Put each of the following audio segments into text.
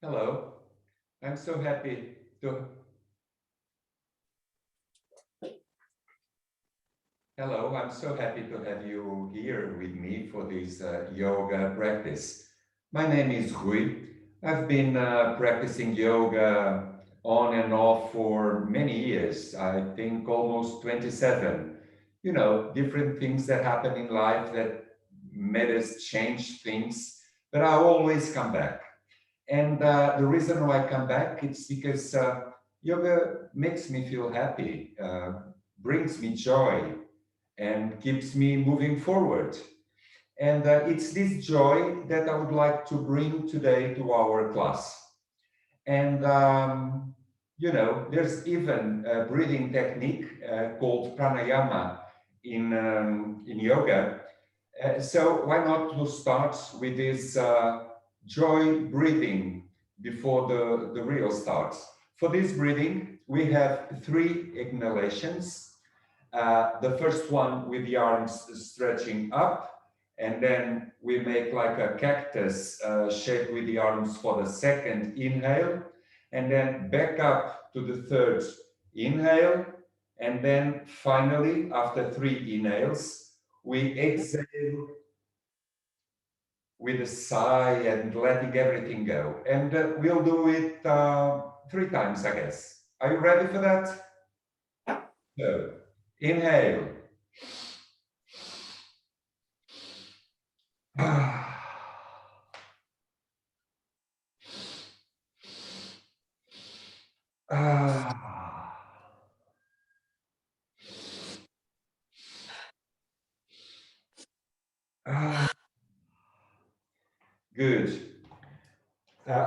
Hello, I'm so happy to. Hello, I'm so happy to have you here with me for this yoga practice. My name is Rui. I've been practicing yoga on and off for many years. I think almost 27. You know, different things that happen in life that made us change things, but I always come back. And the reason why I come back it's because yoga makes me feel happy, brings me joy, and keeps me moving forward. And it's this joy that I would like to bring today to our class. And there's even a breathing technique called pranayama in yoga. So why not to start with this joy breathing before the real starts? For this breathing, we have three inhalations. The first one with the arms stretching up, and then we make like a cactus shape with the arms for the second inhale, and then back up to the third inhale, and then finally, after three inhales, we exhale with a sigh and letting everything go. And we'll do it three times, I guess. Are you ready for that? So, inhale. Good.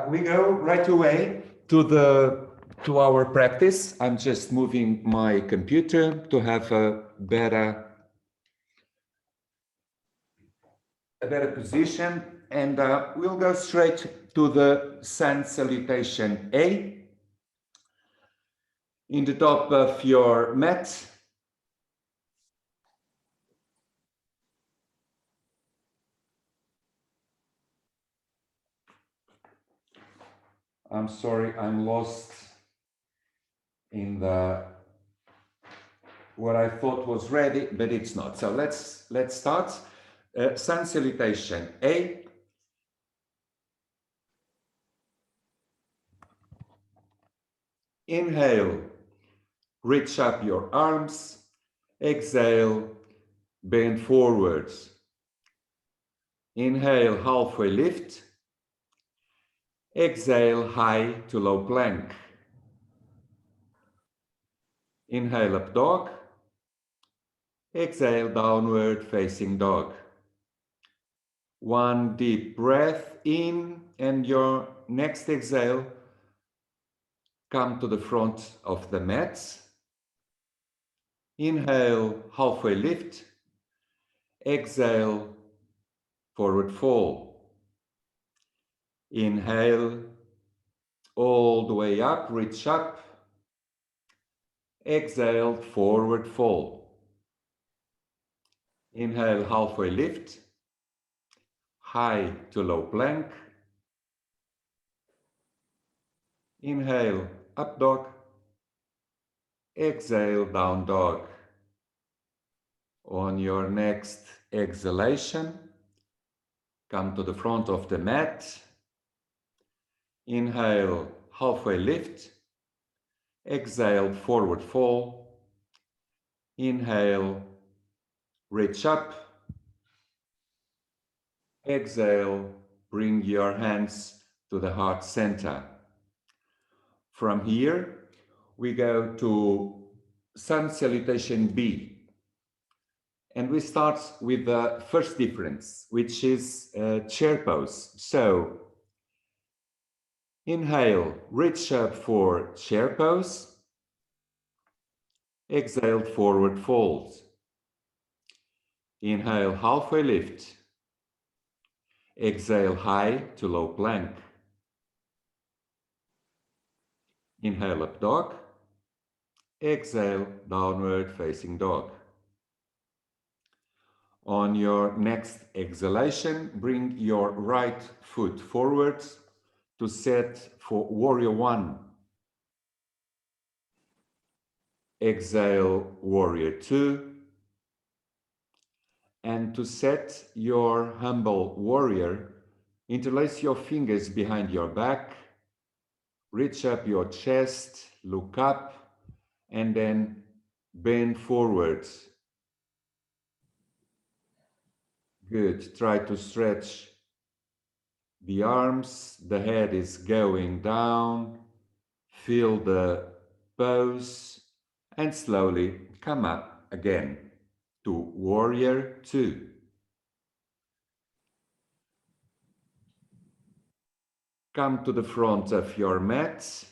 We go right away to our practice. I'm just moving my computer to have a better position, and we'll go straight to the sun salutation A. In the top of your mat, I'm sorry, I'm lost in the what I thought was ready, but it's not. So let's start. Sun salutation A. Inhale, reach up your arms. Exhale, bend forwards. Inhale, halfway lift. Exhale, high to low plank. Inhale, up dog. Exhale, downward facing dog. One deep breath in, and your next exhale, come to the front of the mat. Inhale, halfway lift. Exhale, forward fold. Inhale, all the way up, reach up. Exhale, forward fold. Inhale, halfway lift. High to low plank. Inhale, up dog. Exhale, down dog. On your next exhalation, come to the front of the mat. Inhale, halfway lift. Exhale, forward fold. Inhale, reach up. Exhale, bring your hands to the heart center. From here, we go to sun salutation B. And we start with the first difference, which is chair pose. So, inhale, reach up for chair pose. Exhale, forward fold. Inhale, halfway lift. Exhale, high to low plank. Inhale, up dog. Exhale, downward facing dog. On your next exhalation, bring your right foot forwards to set for warrior one. Exhale, warrior two. And to set your humble warrior, interlace your fingers behind your back, reach up your chest, look up, and then bend forward. Good. Try to stretch the arms. The head is going down. Feel the pose and slowly come up again to warrior two. Come to the front of your mat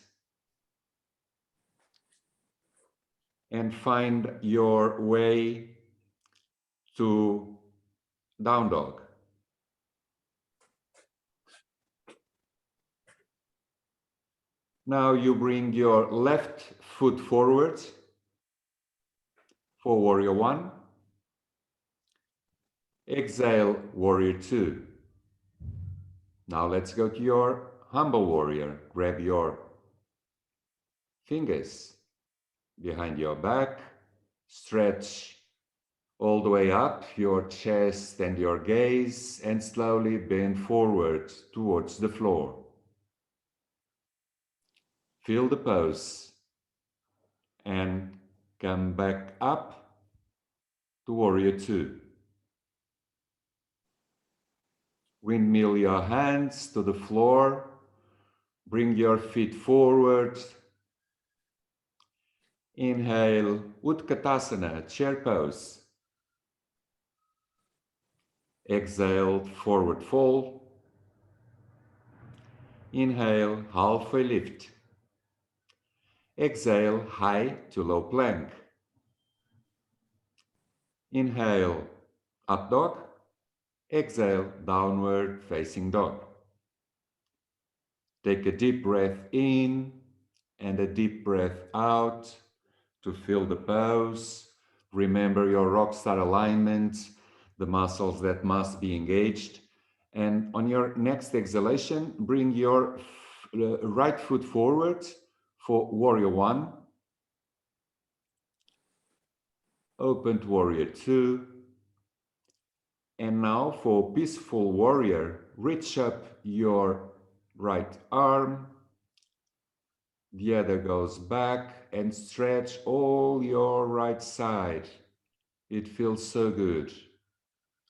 and find your way to down dog. Now you bring your left foot forward for warrior one. Exhale, warrior two. Now let's go to your humble warrior. Grab your fingers behind your back, stretch all the way up your chest and your gaze, and slowly bend forward towards the floor. Feel the pose and come back up to warrior two. Windmill your hands to the floor, bring your feet forward. Inhale, Utkatasana, chair pose. Exhale, forward fold. Inhale, halfway lift. Exhale, high to low plank. Inhale, up dog. Exhale, downward facing dog. Take a deep breath in and a deep breath out to feel the pose. Remember your rockstar alignment, the muscles that must be engaged. And on your next exhalation, bring your right foot forward for warrior one. Open to warrior two. And now for peaceful warrior, reach up your right arm. The other goes back and stretch all your right side. It feels so good.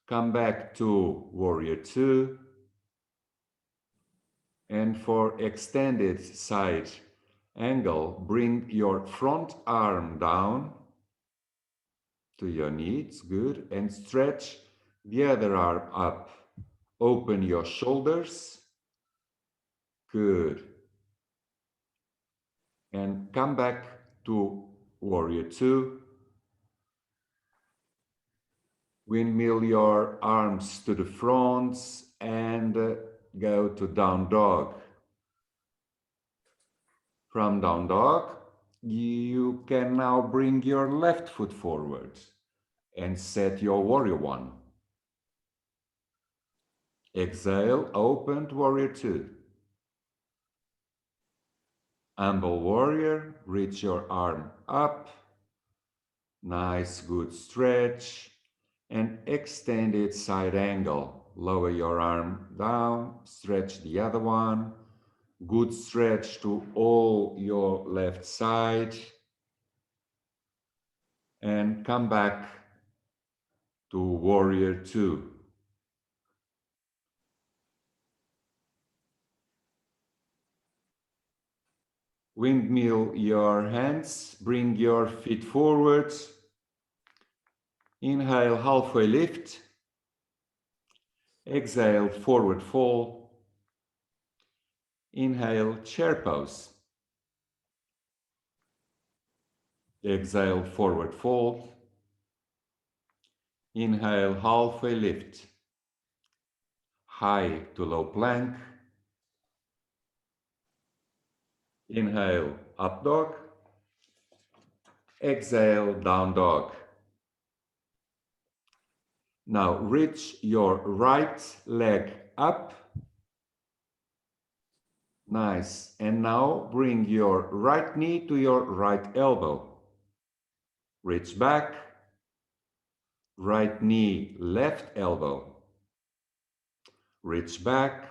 Come back to warrior two. And for extended side angle, bring your front arm down to your knees, good, and stretch the other arm up. Open your shoulders, good. And come back to warrior two. Windmill your arms to the front and go to down dog. From down dog, you can now bring your left foot forward and set your warrior one. Exhale, open to warrior two. Humble warrior, reach your arm up. Nice, good stretch. And extended side angle. Lower your arm down, stretch the other one. Good stretch to all your left side. And come back to warrior two. Windmill your hands, bring your feet forward. Inhale, halfway lift. Exhale, forward fold. Inhale, chair pose. Exhale, forward fold. Inhale, halfway lift. High to low plank. Inhale, up dog. Exhale, down dog. Now reach your right leg up Nice. And now bring your right knee to your right elbow. Reach back. Right knee, left elbow. Reach back.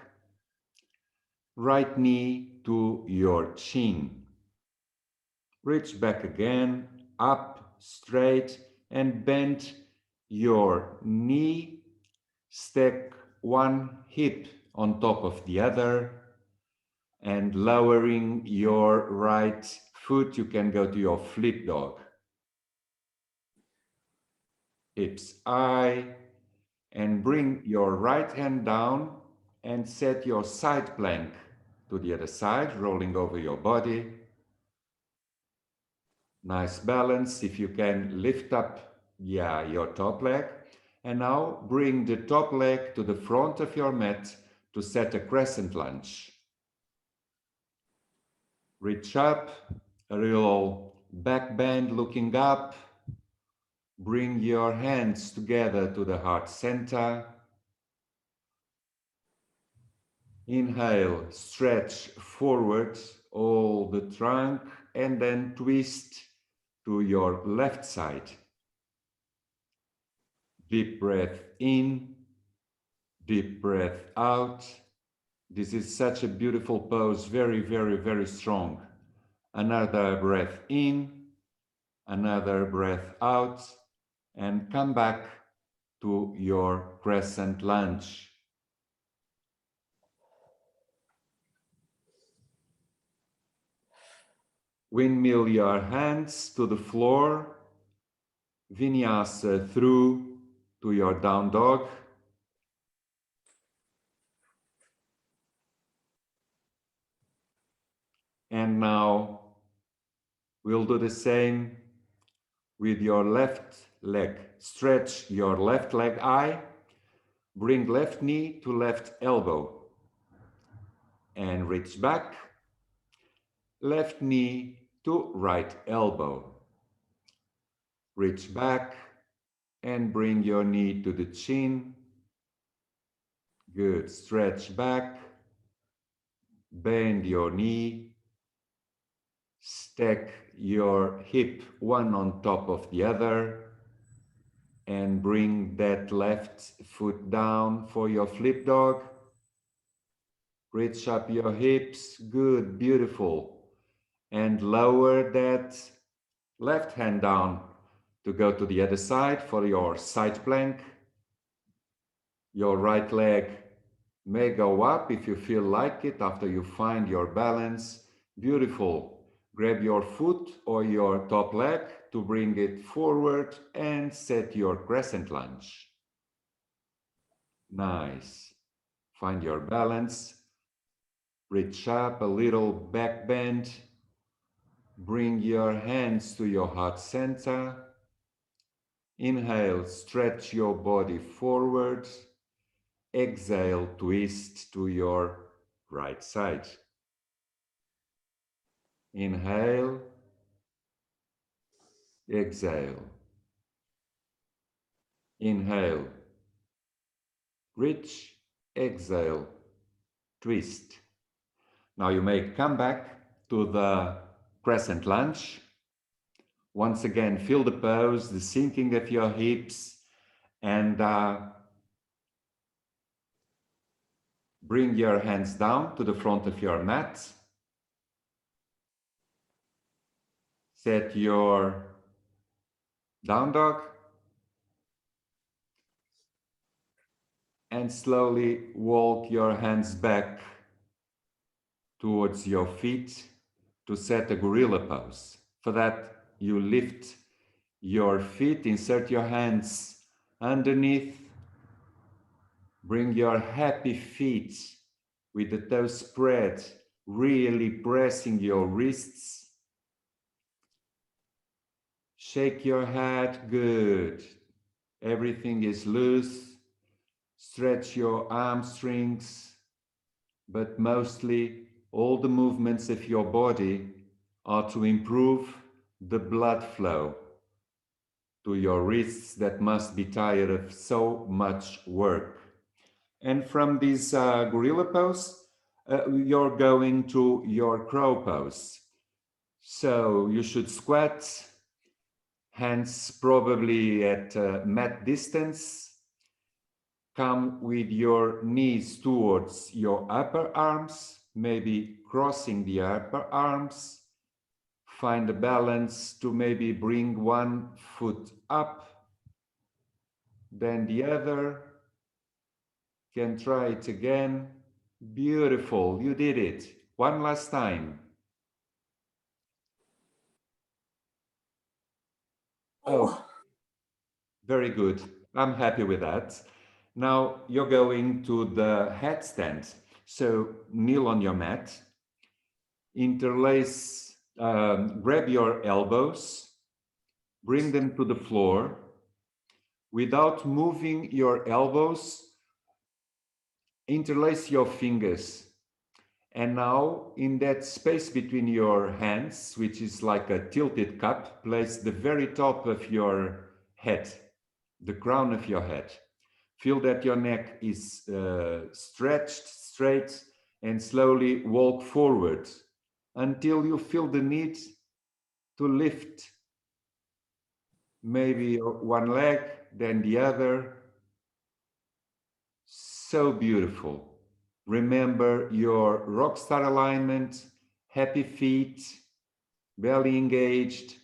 Right knee to your chin. Reach back again, up, straight, and bend your knee. Stack one hip on top of the other, and lowering your right foot, you can go to your flip dog. Hips high, and bring your right hand down and set your side plank to the other side, rolling over your body. Nice balance. If you can lift up, your top leg. And now bring the top leg to the front of your mat to set a crescent lunge. Reach up, a little back bend looking up. Bring your hands together to the heart center. Inhale, stretch forward all the trunk and then twist to your left side. Deep breath in, deep breath out. This is such a beautiful pose, very, very, very strong. Another breath in, another breath out, and come back to your crescent lunge. Windmill your hands to the floor, vinyasa through to your down dog. And now we'll do the same with your left leg. Stretch your left leg high, bring left knee to left elbow, and reach back, left knee to right elbow. Reach back and bring your knee to the chin. Good, stretch back, bend your knee, stack your hip one on top of the other, and bring that left foot down for your flip dog. Reach up your hips, good, beautiful. And lower that left hand down to go to the other side for your side plank. Your right leg may go up if you feel like it after you find your balance. Beautiful. Grab your foot or your top leg to bring it forward and set your crescent lunge. Nice. Find your balance. Reach up, a little back bend. Bring your hands to your heart center. Inhale, stretch your body forward. Exhale, twist to your right side. Inhale, exhale. Inhale, reach, exhale, twist. Now you may come back to the crescent lunge. Once again, feel the pose, the sinking of your hips, and bring your hands down to the front of your mat. Set your down dog and slowly walk your hands back towards your feet to set a gorilla pose. For that, you lift your feet, insert your hands underneath, bring your happy feet with the toes spread, really pressing your wrists. Shake your head, good. Everything is loose. Stretch your hamstrings, but mostly all the movements of your body are to improve the blood flow to your wrists that must be tired of so much work. And from this gorilla pose, you're going to your crow pose. So you should squat, hands probably at mat distance. Come with your knees towards your upper arms, maybe crossing the upper arms. Find a balance to maybe bring one foot up, then the other. Can try it again. Beautiful, you did it. One last time. Oh, very good. I'm happy with that. Now you're going to the headstand. So kneel on your mat, interlace, grab your elbows, bring them to the floor. Without moving your elbows, interlace your fingers. And now in that space between your hands, which is like a tilted cup, place the very top of your head, the crown of your head. Feel that your neck is stretched straight and slowly walk forward until you feel the need to lift maybe one leg, then the other. So beautiful. Remember your rock star alignment, happy feet, belly engaged,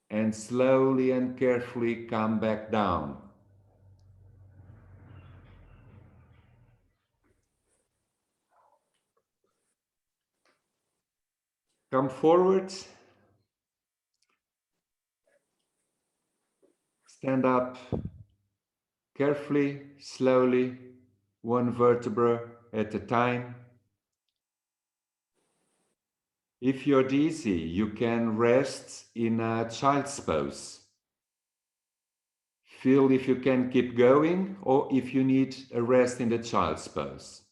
and slowly and carefully come back down. Come forward, stand up carefully, slowly, one vertebra at a time. If you're dizzy, you can rest in a child's pose. Feel if you can keep going or if you need a rest in the child's pose.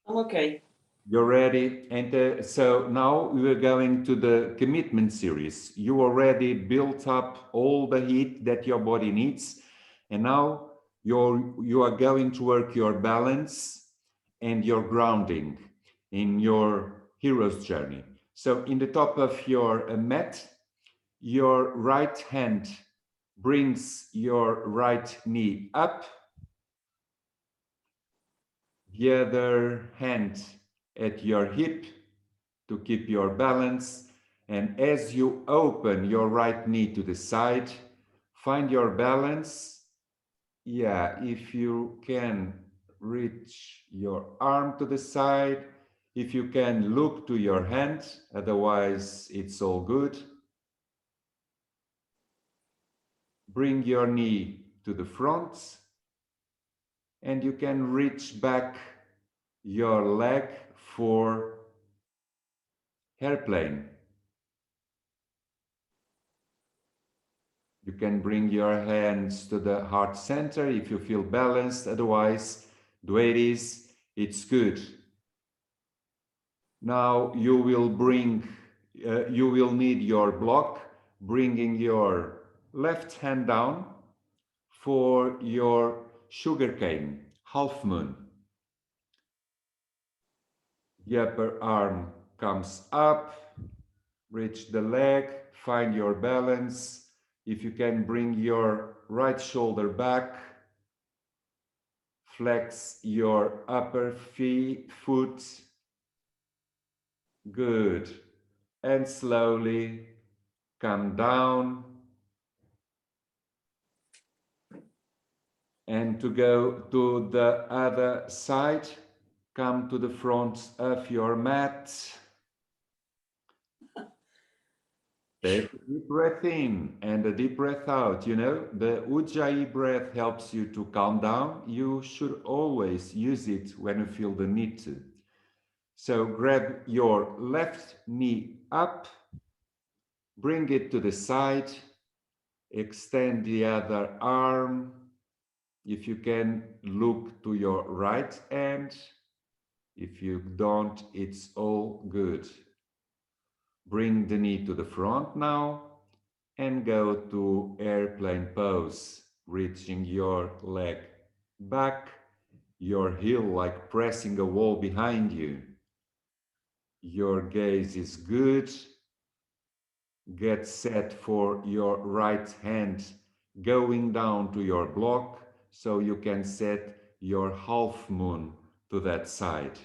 I'm okay. You're ready. And so now we're going to the commitment series. You already built up all the heat that your body needs. And now you are going to work your balance and your grounding in your hero's journey. So in the top of your mat, your right hand brings your right knee up. The other hand at your hip to keep your balance. And as you open your right knee to the side, find your balance. Yeah, if you can reach your arm to the side, if you can look to your hand, otherwise it's all good. Bring your knee to the front and you can reach back your leg for airplane. You can bring your hands to the heart center if you feel balanced, otherwise, the way it is, it's good. Now you will you will need your block, bringing your left hand down for your sugarcane, half moon. The upper arm comes up, reach the leg, find your balance. If you can bring your right shoulder back, flex your upper foot. Good. And slowly come down. And to go to the other side, come to the front of your mat. Take a deep breath in and a deep breath out. You know, the Ujjayi breath helps you to calm down. You should always use it when you feel the need to. So grab your left knee up, bring it to the side, extend the other arm. If you can, look to your right hand. If you don't, it's all good. Bring the knee to the front now and go to airplane pose, reaching your leg back, your heel like pressing a wall behind you. Your gaze is good. Get set for your right hand going down to your block so you can set your half moon to that side.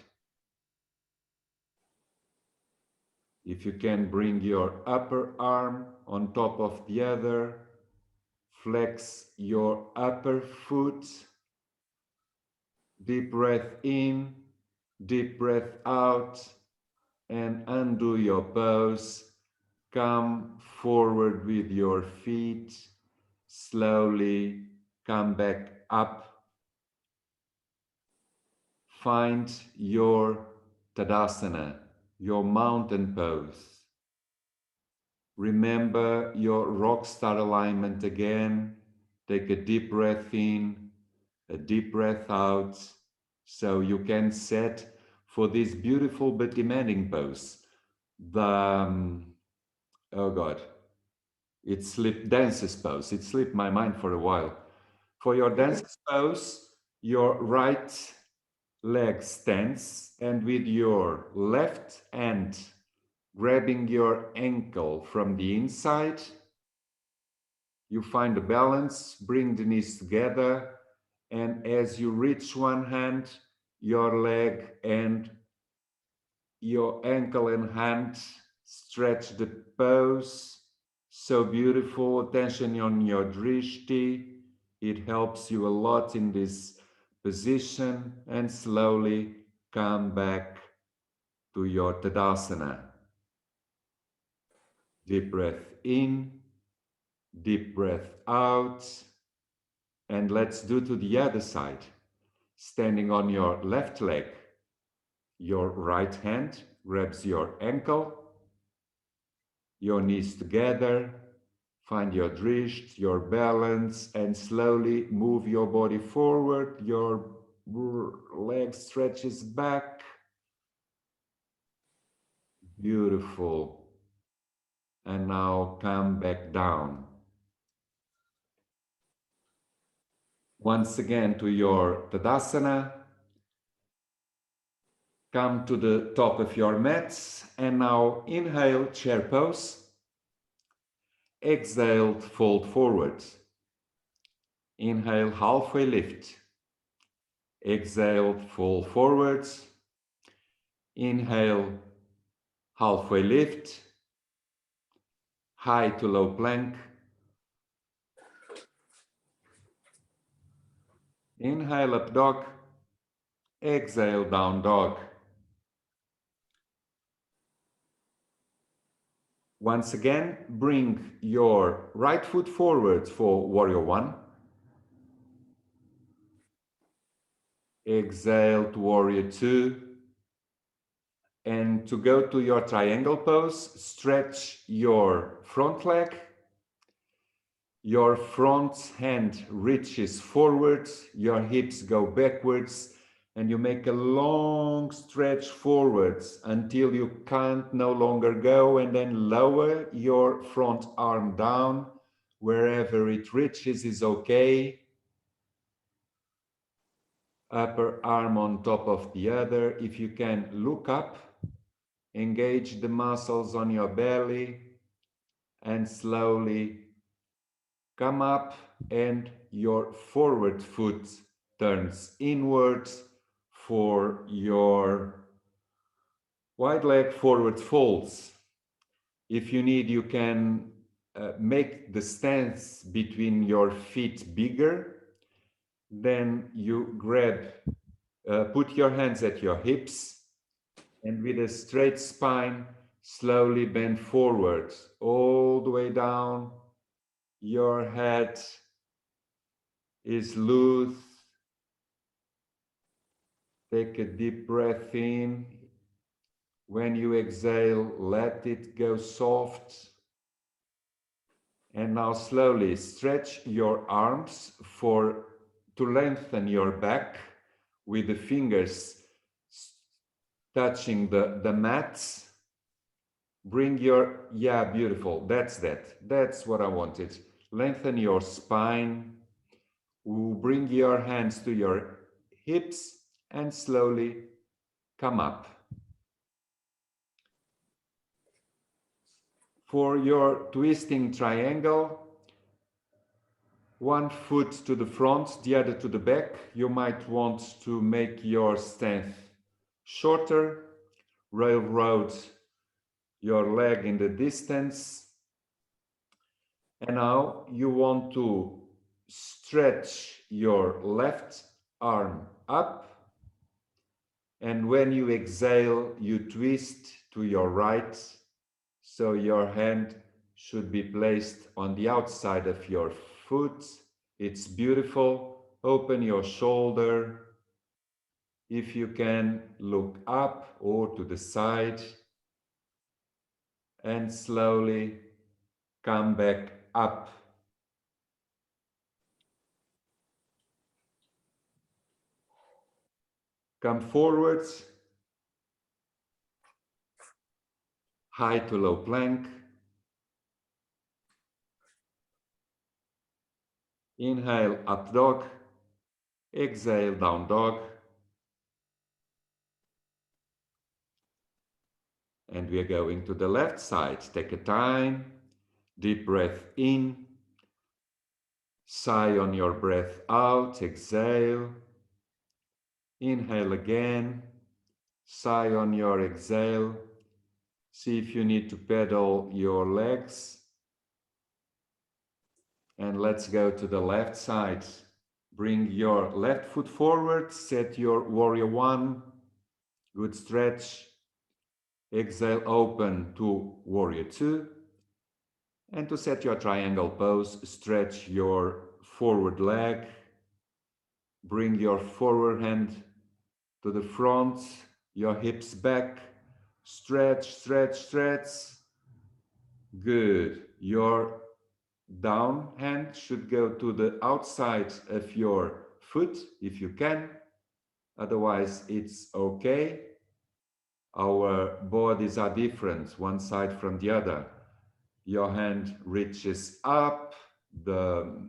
If you can bring your upper arm on top of the other, flex your upper foot, deep breath in, deep breath out, and undo your pose. Come forward with your feet, slowly come back up. Find your Tadasana, your mountain pose. Remember your rock star alignment again. Take a deep breath in, a deep breath out, so you can set for this beautiful but demanding pose. Oh God, it slipped dancer's pose. It slipped my mind for a while. For your dancer's pose, your right leg stands, and with your left hand grabbing your ankle from the inside, you find a balance, bring the knees together, and as you reach one hand, your leg and your ankle and hand stretch the pose. So beautiful. Attention on your drishti. It helps you a lot in this position, and slowly come back to your Tadasana. Deep breath in, deep breath out, and let's do to the other side. Standing on your left leg, your right hand grabs your ankle, your knees together, find your drisht, your balance, and slowly move your body forward. Your leg stretches back. Beautiful. And now come back down. Once again to your Tadasana. Come to the top of your mats, and now inhale, chair pose. Exhale, fold forward. Inhale, halfway lift. Exhale, fall forward. Inhale, halfway lift. High to low plank. Inhale, up dog. Exhale, down dog. Once again, bring your right foot forward for warrior one. Exhale to warrior two. And to go to your triangle pose, stretch your front leg. Your front hand reaches forward, your hips go backwards, and you make a long stretch forwards until you can't no longer go, and then lower your front arm down. Wherever it reaches is okay. Upper arm on top of the other. If you can, look up, engage the muscles on your belly, and slowly come up, and your forward foot turns inwards for your wide leg forward folds. If you need, you can make the stance between your feet bigger. Then you grab, put your hands at your hips, and with a straight spine, slowly bend forward, all the way down. Your head is loose. Take a deep breath in. When you exhale, let it go soft. And now slowly stretch your arms to lengthen your back with the fingers touching the mats. Bring your, yeah, beautiful. That's what I wanted. Lengthen your spine. Bring your hands to your hips and slowly come up. For your twisting triangle, one foot to the front, the other to the back. You might want to make your stance shorter, railroad your leg in the distance. And now you want to stretch your left arm up. And when you exhale, you twist to your right. So your hand should be placed on the outside of your foot. It's beautiful. Open your shoulder. If you can, look up or to the side. And slowly come back up. Come forwards. High to low plank. Inhale, up dog. Exhale, down dog. And we are going to the left side. Take a time. Deep breath in. Sigh on your breath out. Exhale. Inhale again. Sigh on your exhale. See if you need to pedal your legs. And let's go to the left side. Bring your left foot forward. Set your warrior one. Good stretch. Exhale, open to warrior two. And to set your triangle pose, stretch your forward leg. Bring your forward hand to the front, your hips back. Stretch, stretch, stretch. Good. Your down hand should go to the outside of your foot if you can. Otherwise, it's okay. Our bodies are different, one side from the other. Your hand reaches up, the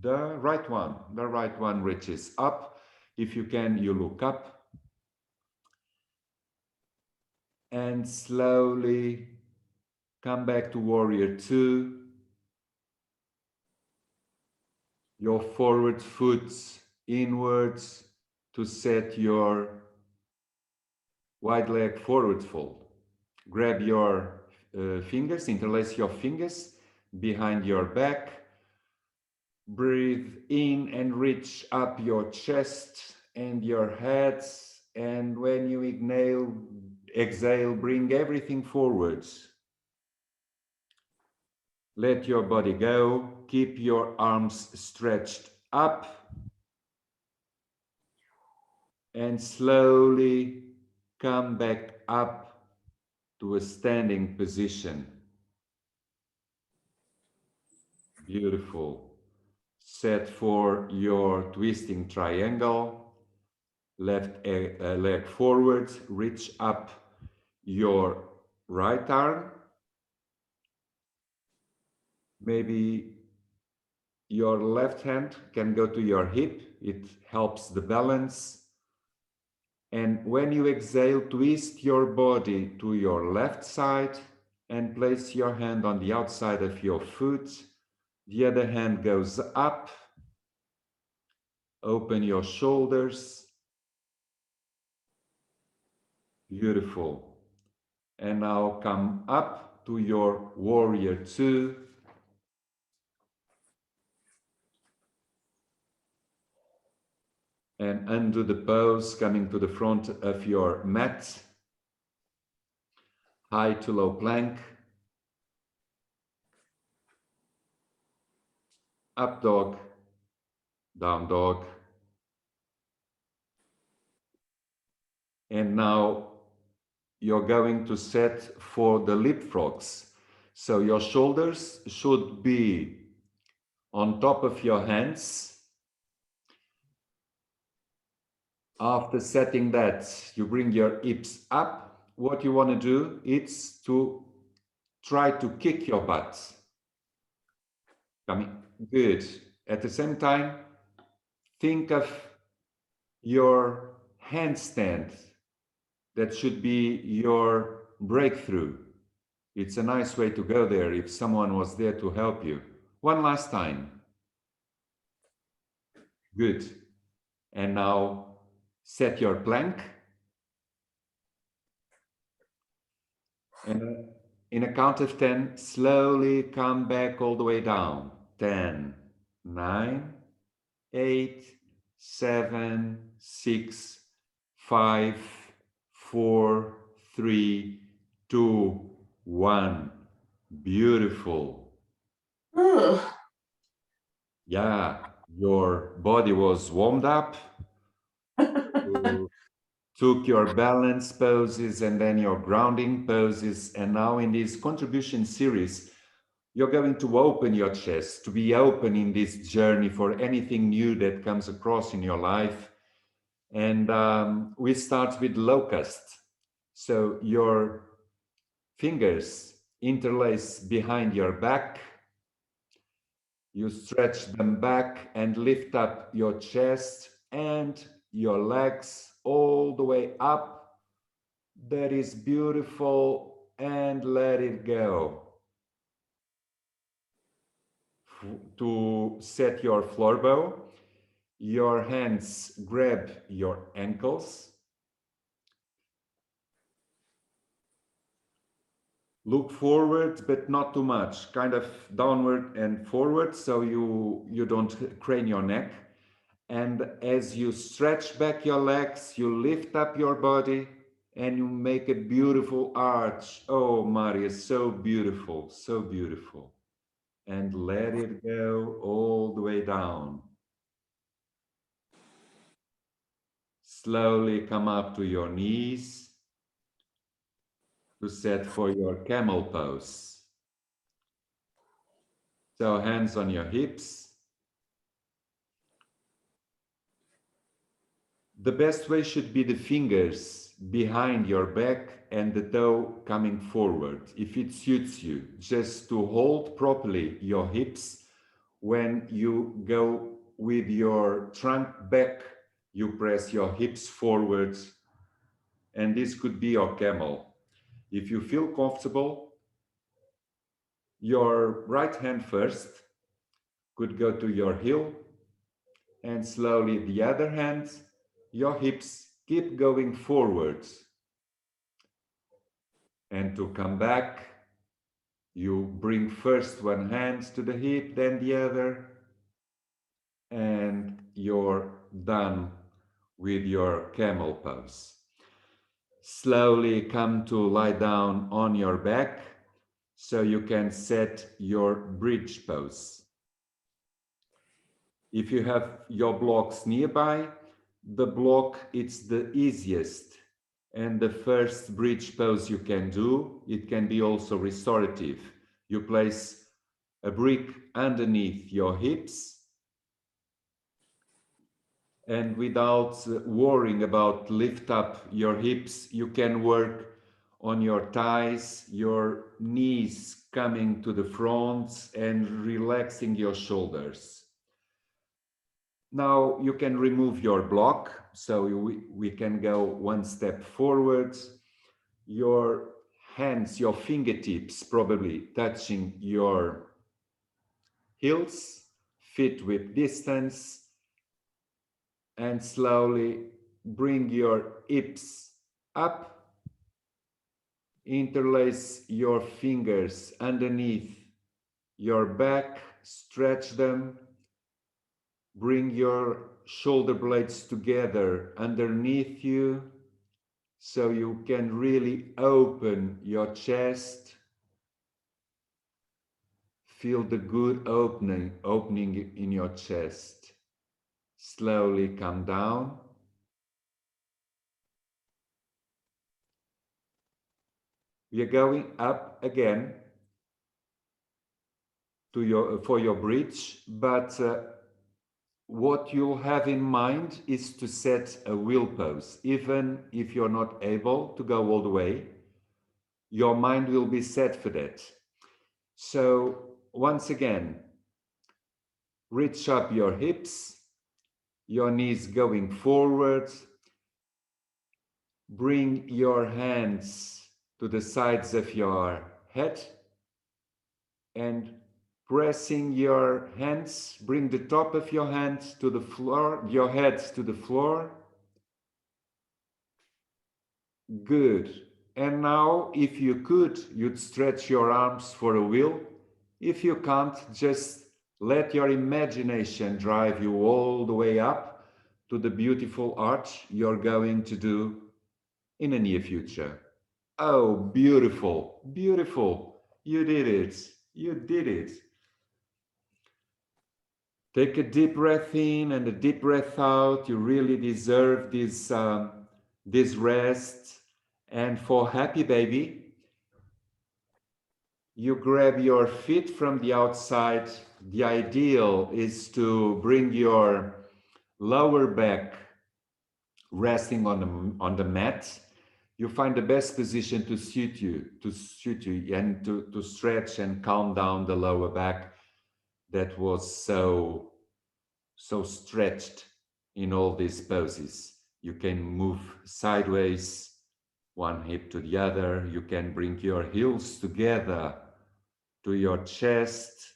right one reaches up. If you can, you look up. And slowly come back to warrior two. Your forward foot inwards to set your wide leg forward fold. Grab your fingers, interlace your fingers behind your back. Breathe in and reach up your chest and your head. And when you exhale, bring everything forwards. Let your body go. Keep your arms stretched up. And slowly come back up to a standing position. Beautiful. Set for your twisting triangle. Left leg forward. Reach up your right arm. Maybe your left hand can go to your hip. It helps the balance. And when you exhale, twist your body to your left side and place your hand on the outside of your foot. The other hand goes up. Open your shoulders. Beautiful. And now come up to your warrior two. And undo the pose, coming to the front of your mat. High to low plank. Up dog, down dog. And now you're going to set for the leapfrogs. So your shoulders should be on top of your hands. After setting that, you bring your hips up. What you want to do is to try to kick your butt. Coming good. At the same time, think of your handstand. That should be your breakthrough. It's a nice way to go there if someone was there to help you. One last time. Good. And now set your plank. And in a count of 10, slowly come back all the way down. 10, 9, 8, 7, 6, 5, 4, 3, 2, 1. Beautiful. Yeah, your body was warmed up. You took your balance poses and then your grounding poses. And now in this contribution series, you're going to open your chest, to be open in this journey for anything new that comes across in your life. And we start with locust. So your fingers interlace behind your back. You stretch them back and lift up your chest and your legs all the way up. That is beautiful. And let it go. To set your floor bow, your hands grab your ankles. Look forward, but not too much, kind of downward and forward, so you don't crane your neck. And as you stretch back your legs, you lift up your body and you make a beautiful arch. Oh, Maria, so beautiful, so beautiful. And let it go all the way down. Slowly come up to your knees to set for your camel pose. So hands on your hips. The best way should be the fingers behind your back and the toe coming forward, if it suits you, just to hold properly your hips. When you go with your trunk back, you press your hips forward, and this could be your camel. If you feel comfortable, your right hand first could go to your heel, and slowly the other hand, your hips keep going forwards. And to come back, you bring first one hand to the hip, then the other, and you're done with your camel pose. Slowly come to lie down on your back so you can set your bridge pose. If you have your blocks nearby, the block, it's the easiest and the first bridge pose you can do. It can be also restorative. You place a brick underneath your hips, and without worrying about lift up your hips, you can work on your thighs, your knees coming to the front and relaxing your shoulders. Now you can remove your block, so we can go one step forward. Your hands, your fingertips probably touching your heels, feet with distance, and slowly bring your hips up. Interlace your fingers underneath your back, stretch them. Bring your shoulder blades together underneath you so you can really open your chest. Feel the good opening in your chest. Slowly come down. We are going up again for your bridge, but what you'll have in mind is to set a wheel pose. Even if you're not able to go all the way, your mind will be set for that. So once again, reach up your hips, your knees going forward. Bring your hands to the sides of your head and pressing your hands, bring the top of your hands to the floor, your head to the floor. Good. And now, if you could, you'd stretch your arms for a while. If you can't, just let your imagination drive you all the way up to the beautiful arch you're going to do in the near future. Oh, beautiful, beautiful. You did it. You did it. Take a deep breath in and a deep breath out. You really deserve this rest. And for happy baby, you grab your feet from the outside. The ideal is to bring your lower back resting on the mat. You find the best position to suit you and to stretch and calm down the lower back that was so stretched in all these poses. You can move sideways, one hip to the other. You can bring your heels together to your chest.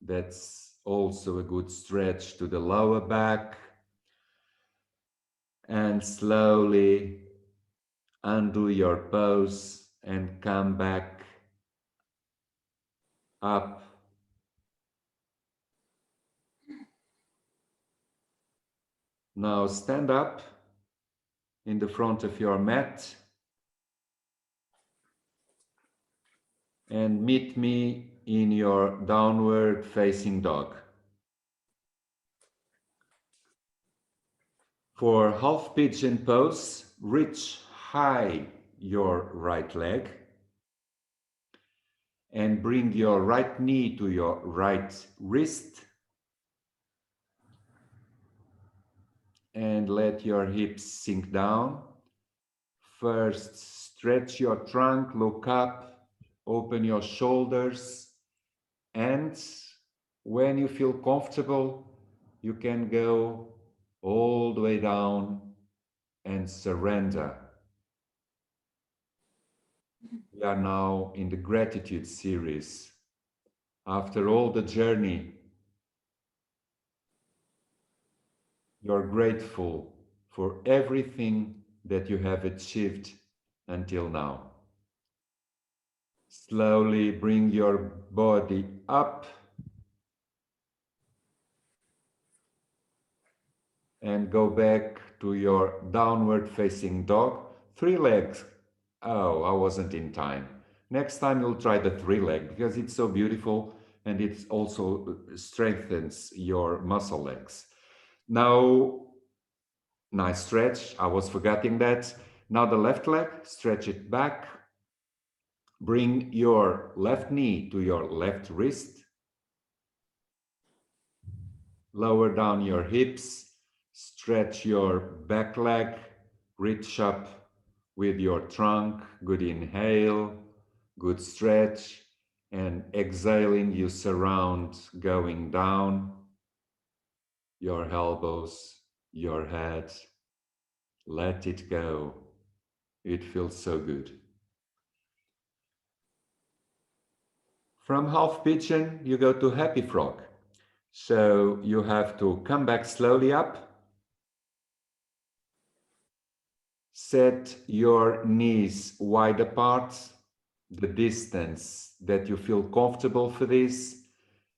That's also a good stretch to the lower back. And slowly undo your pose and come back up. Now stand up in the front of your mat and meet me in your downward facing dog. For half pigeon pose, reach high your right leg and bring your right knee to your right wrist and let your hips sink down. First, stretch your trunk, look up, open your shoulders, and when you feel comfortable, you can go all the way down and surrender. We are now in the gratitude series. After all the journey, you're grateful for everything that you have achieved until now. Slowly bring your body up and go back to your downward facing dog. 3 legs. Oh, I wasn't in time. Next time you'll try the 3 leg because it's so beautiful and it also strengthens your muscle legs. Now, nice stretch. I was forgetting that. Now the left leg, stretch it back. Bring your left knee to your left wrist. Lower down your hips. Stretch your back leg. Reach up with your trunk. Good inhale. Good stretch. And exhaling, you surround going down. Your elbows, your head. Let it go. It feels so good. From half pigeon, you go to happy frog. So you have to come back slowly up. Set your knees wide apart, the distance that you feel comfortable for this.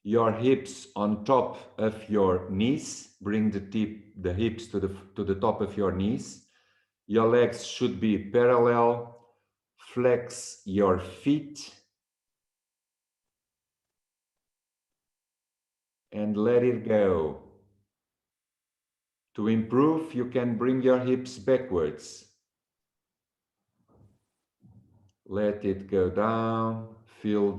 Your hips on top of your knees. Bring the hips to the top of your knees. Your legs should be parallel. Flex your feet. And let it go. To improve, you can bring your hips backwards. Let it go down. Feel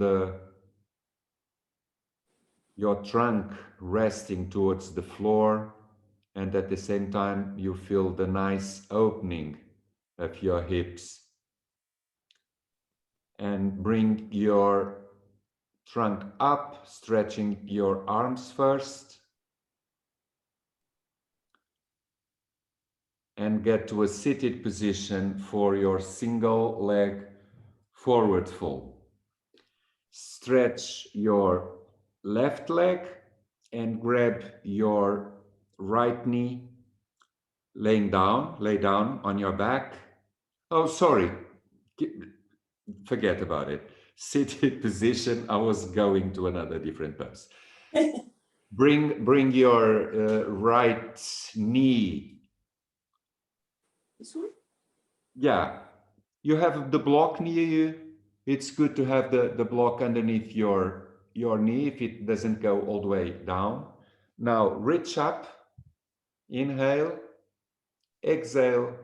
your trunk resting towards the floor, and at the same time you feel the nice opening of your hips. And bring your trunk up, stretching your arms first. and get to a seated position for your single leg forward fold. Stretch your left leg and grab your right knee, lay down on your back. Oh, sorry, forget about it. Seated position, I was going to another different pose. Bring your right knee. This one? Yeah, you have the block near you. It's good to have the block underneath your knee if it doesn't go all the way down. Now reach up, inhale, exhale,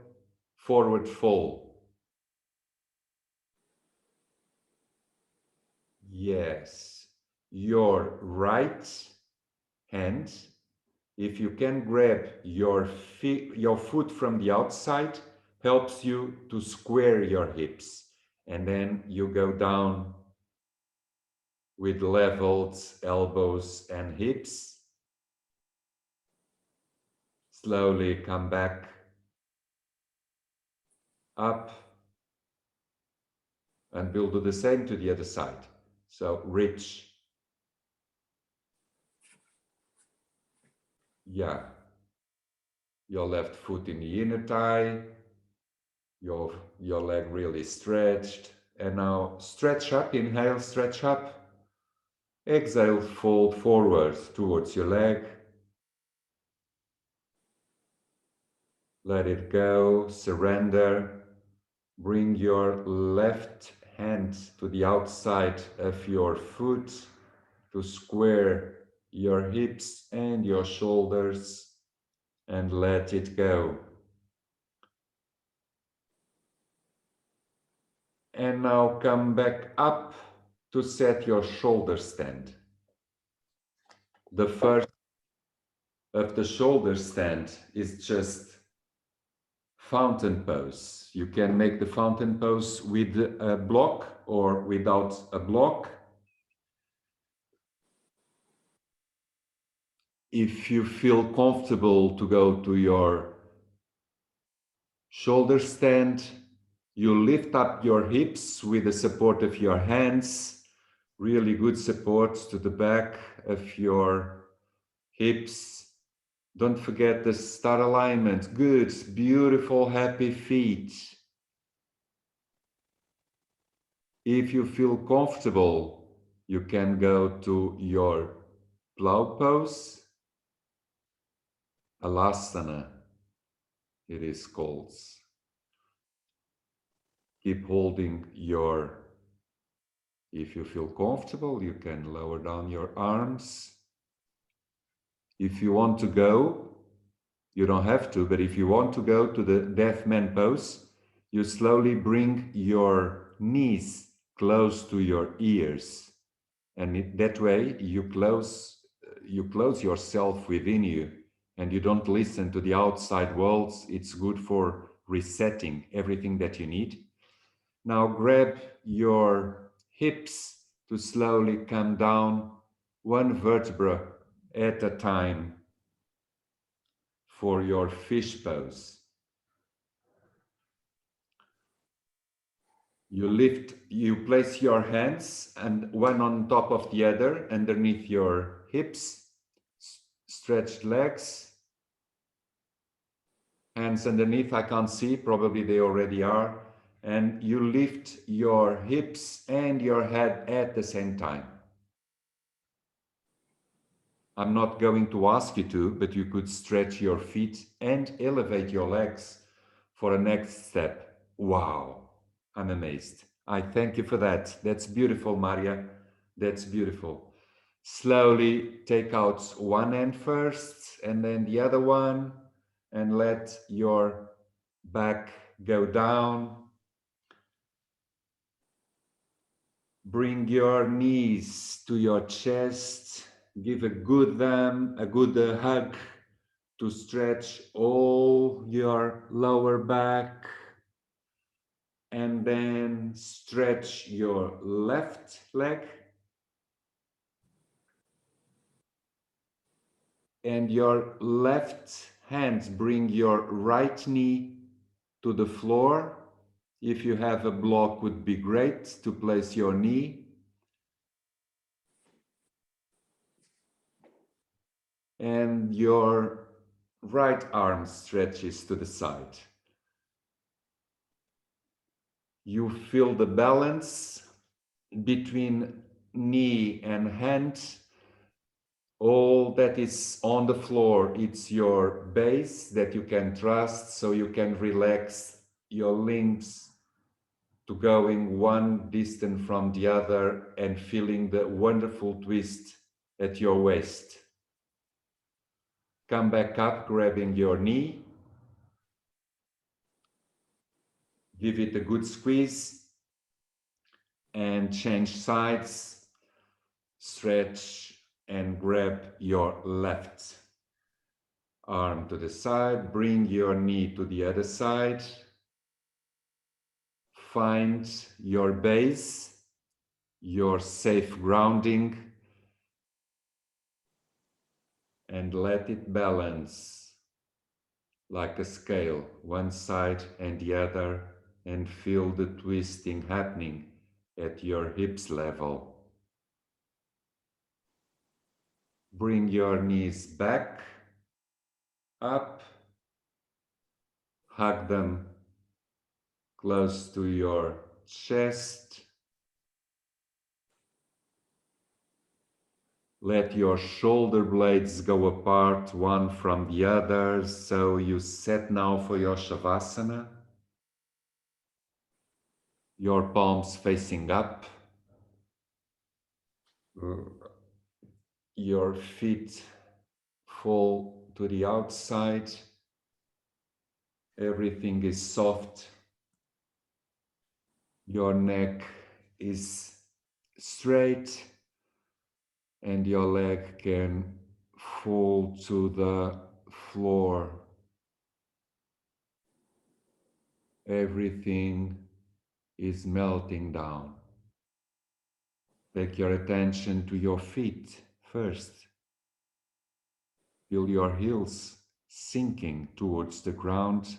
forward fold. Yes, your right hand, if you can grab your foot from the outside, helps you to square your hips. And then you go down with leveled elbows and hips. Slowly come back up, and we'll do the same to the other side. So reach. Yeah. Your left foot in the inner thigh, your leg really stretched. And now stretch up, inhale, stretch up. Exhale, fold forward towards your leg. Let it go, surrender. Bring your left hand to the outside of your foot to square your hips and your shoulders and let it go. And now come back up to set your shoulder stand. The first of the shoulder stand is just fountain pose. You can make the fountain pose with a block or without a block. If you feel comfortable to go to your shoulder stand, you lift up your hips with the support of your hands, really good support to the back of your hips. Don't forget the start alignment. Good, beautiful, happy feet. If you feel comfortable, you can go to your plow pose, Alasana, it is called. Keep holding if you feel comfortable, you can lower down your arms. If you want to go, you don't have to, but if you want to go to the Deaf Man pose, you slowly bring your knees close to your ears. And that way you close yourself within you and you don't listen to the outside world. It's good for resetting everything that you need. Now grab your hips to slowly come down one vertebra at a time for your fish pose. You place your hands and one on top of the other underneath your hips, stretched legs, hands underneath, I can't see, probably they already are, and you lift your hips and your head at the same time. I'm not going to ask you to, but you could stretch your feet and elevate your legs for a next step. Wow, I'm amazed. I thank you for that. That's beautiful, Maria. That's beautiful. Slowly take out one hand first and then the other one, and let your back go down. Bring your knees to your chest. Give a good hug to stretch all your lower back. And then stretch your left leg and your left hands, bring your right knee to the floor. If you have a block, would be great to place your knee. And your right arm stretches to the side. You feel the balance between knee and hand. All that is on the floor, it's your base that you can trust, so you can relax your limbs to going one distant from the other and feeling the wonderful twist at your waist. Come back up, grabbing your knee. Give it a good squeeze and change sides. Stretch and grab your left arm to the side. Bring your knee to the other side. Find your base, your safe grounding, and let it balance like a scale, one side and the other, and feel the twisting happening at your hips level. Bring your knees back, up, hug them close to your chest. Let your shoulder blades go apart one from the other, so you set now for your Shavasana. Your palms facing up. Your feet fall to the outside. Everything is soft. Your neck is straight and your leg can fall to the floor. Everything is melting down. Take your attention to your feet first. Feel your heels sinking towards the ground.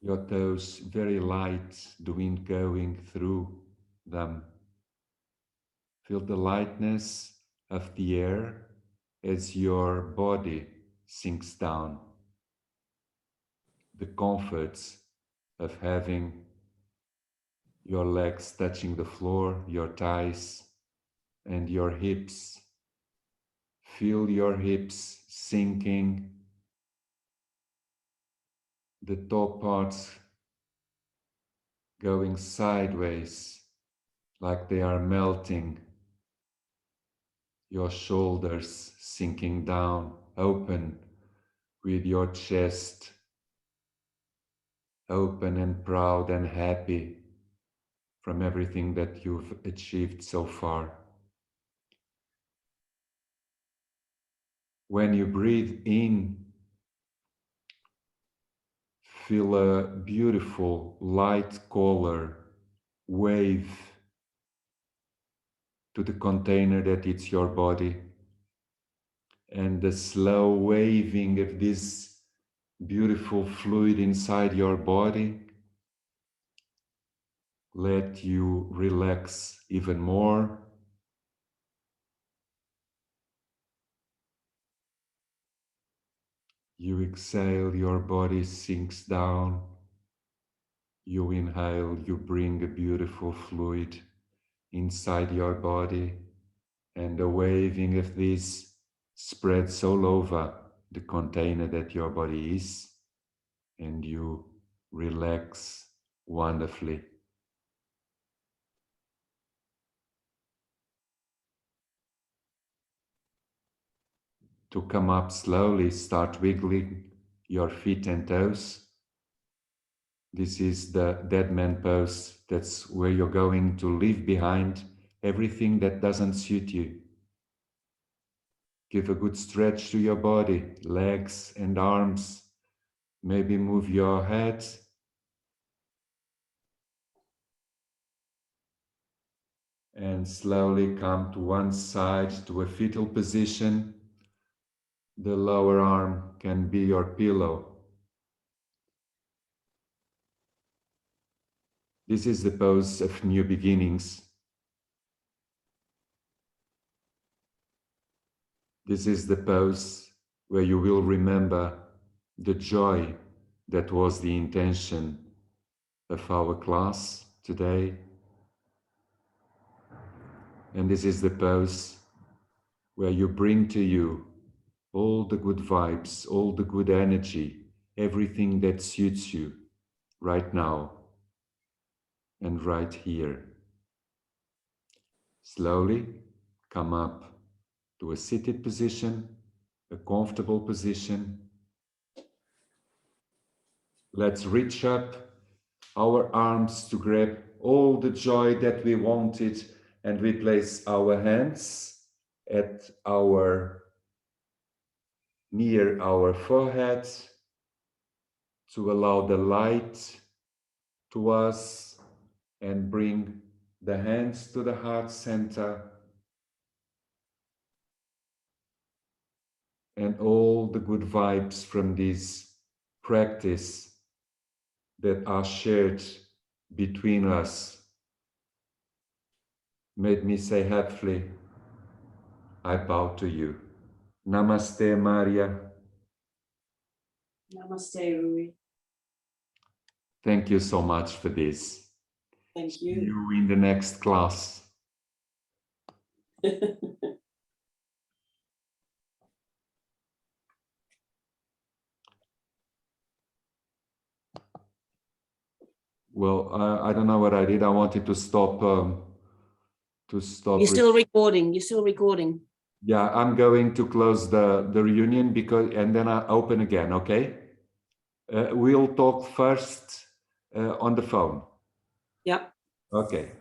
Your toes very light, the wind going through them. Feel the lightness of the air as your body sinks down. The comforts of having your legs touching the floor, your thighs and your hips. Feel your hips sinking, the top parts going sideways like they are melting, your shoulders sinking down, open with your chest open and proud and happy from everything that you've achieved so far. When you breathe in, feel a beautiful light color wave to the container that is your body, and the slow waving of this beautiful fluid inside your body let you relax even more. You exhale, your body sinks down. You inhale, you bring a beautiful fluid inside your body, and the waving of this spreads all over the container that your body is, and you relax wonderfully. To come up slowly, start wiggling your feet and toes. This is the dead man pose. That's where you're going to leave behind everything that doesn't suit you. Give a good stretch to your body, legs and arms. Maybe move your head. And slowly come to one side to a fetal position. The lower arm can be your pillow. This is the pose of new beginnings. This is the pose where you will remember the joy that was the intention of our class today. And this is the pose where you bring to you all the good vibes, all the good energy, everything that suits you right now and right here. Slowly come up to a seated position, a comfortable position. Let's reach up our arms to grab all the joy that we wanted, and we place our hands at near our forehead to allow the light to us and bring the hands to the heart center and all the good vibes from this practice that are shared between us made me say happily, I bow to you. Namaste, Maria. Namaste, Rui. Thank you so much for this. Thank See you. you in the next class. Well, I don't know what I did. I wanted to stop. You're still recording. You're still recording. Yeah, I'm going to close the reunion and then I open again. Okay. We'll talk first on the phone. Yeah. Okay.